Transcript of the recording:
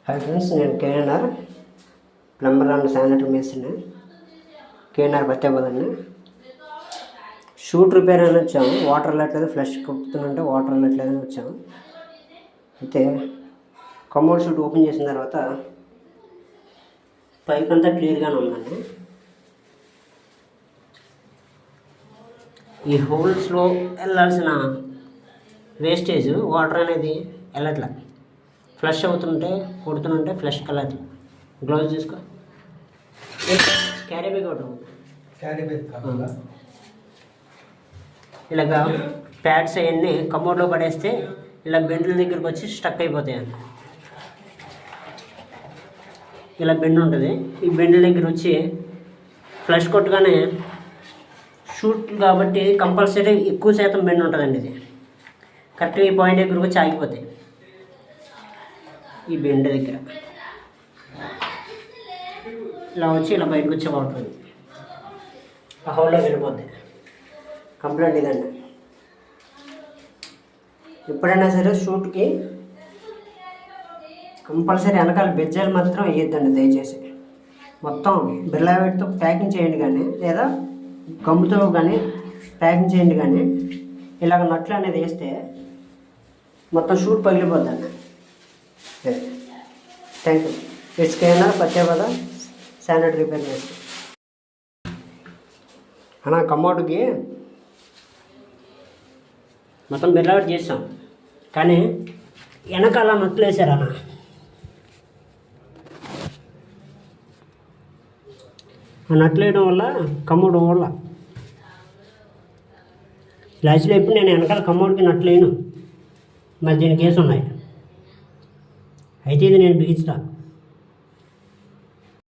Hi friends, నేను KNR plumber and sanitary మేస్త్రిని. KNR పత్యాబోధన్ని షూట్ రిపేర్ అని వచ్చాము. వాటర్ వెళ్ళట్లేదు, ఫ్లష్ కొడుతుంటే వాటర్ వెళ్ళట్లేదు అని వచ్చాము. అయితే కమోడ్ షూట్ ఓపెన్ చేసిన తర్వాత పైప్ అంతా క్లియర్గానే ఉందండి. ఈ హోల్స్లో వెళ్ళాల్సిన వేస్టేజ్ వాటర్ అనేది వెళ్ళట్లే. ఫ్లష్ అవుతుంటే కొడుతుంటే ఫ్లష్ కలట్లే. గ్లౌజ్ తీసుకో. క్యారీ బ్యాగ్ ఒకటి ఇలాగా ప్యాడ్స్ అవన్నీ కమోడ్లో పడేస్తే ఇలా బెండ్ల దగ్గరికి వచ్చి స్టక్ అయిపోతాయండి. ఇలా బెండ్ ఉంటుంది. ఈ బెండ్ల దగ్గర వచ్చి ఫ్లష్ కొట్టగానే షూట్ కాబట్టి కంపల్సరీ ఎక్కువ శాతం బెండ్ ఉంటుందండి. ఇది కరెక్ట్గా ఈ పాయింట్ దగ్గరకు వచ్చి ఆగిపోతాయి. ఈ బెండ్ దగ్గర ఇలా వచ్చి ఇలా బయటకు వచ్చే వాటర్ ఆ హోల్లో వెళ్ళిపోద్ది. కంప్లైంట్ ఇదండి. ఎప్పుడైనా సరే షూట్కి కంపల్సరీ వెనకాల బెజ్జాలు మాత్రం వేయొద్దండి దయచేసి. మొత్తం బిర్లా వైట్తో ప్యాకింగ్ చేయండి, కానీ లేదా గమ్ముతో కానీ ప్యాకింగ్ చేయండి. కానీ ఇలాగ నట్లు అనేది వేస్తే మొత్తం షూట్ పగిలిపోద్దండి. Thank you. ఇట్స్ కేఎన్ఆర్ పత్యాబోధ శానిటరీ రిపేర్ మేస్త్రి. అన్న కమోడ్కి మొత్తం బిర్లావట్ చేసాం, కానీ వెనకాల నట్లు వేసారన్న. ఆ నట్లు వేయడం వల్ల కమోడ్ వల్ల లాస్ట్లో ఎప్పుడు నేను వెనకాల కమోడ్కి నట్లు వేయను. మరి దీనికి కేసు ఉన్నాయి. అయితే ఇది నేను బిగించా.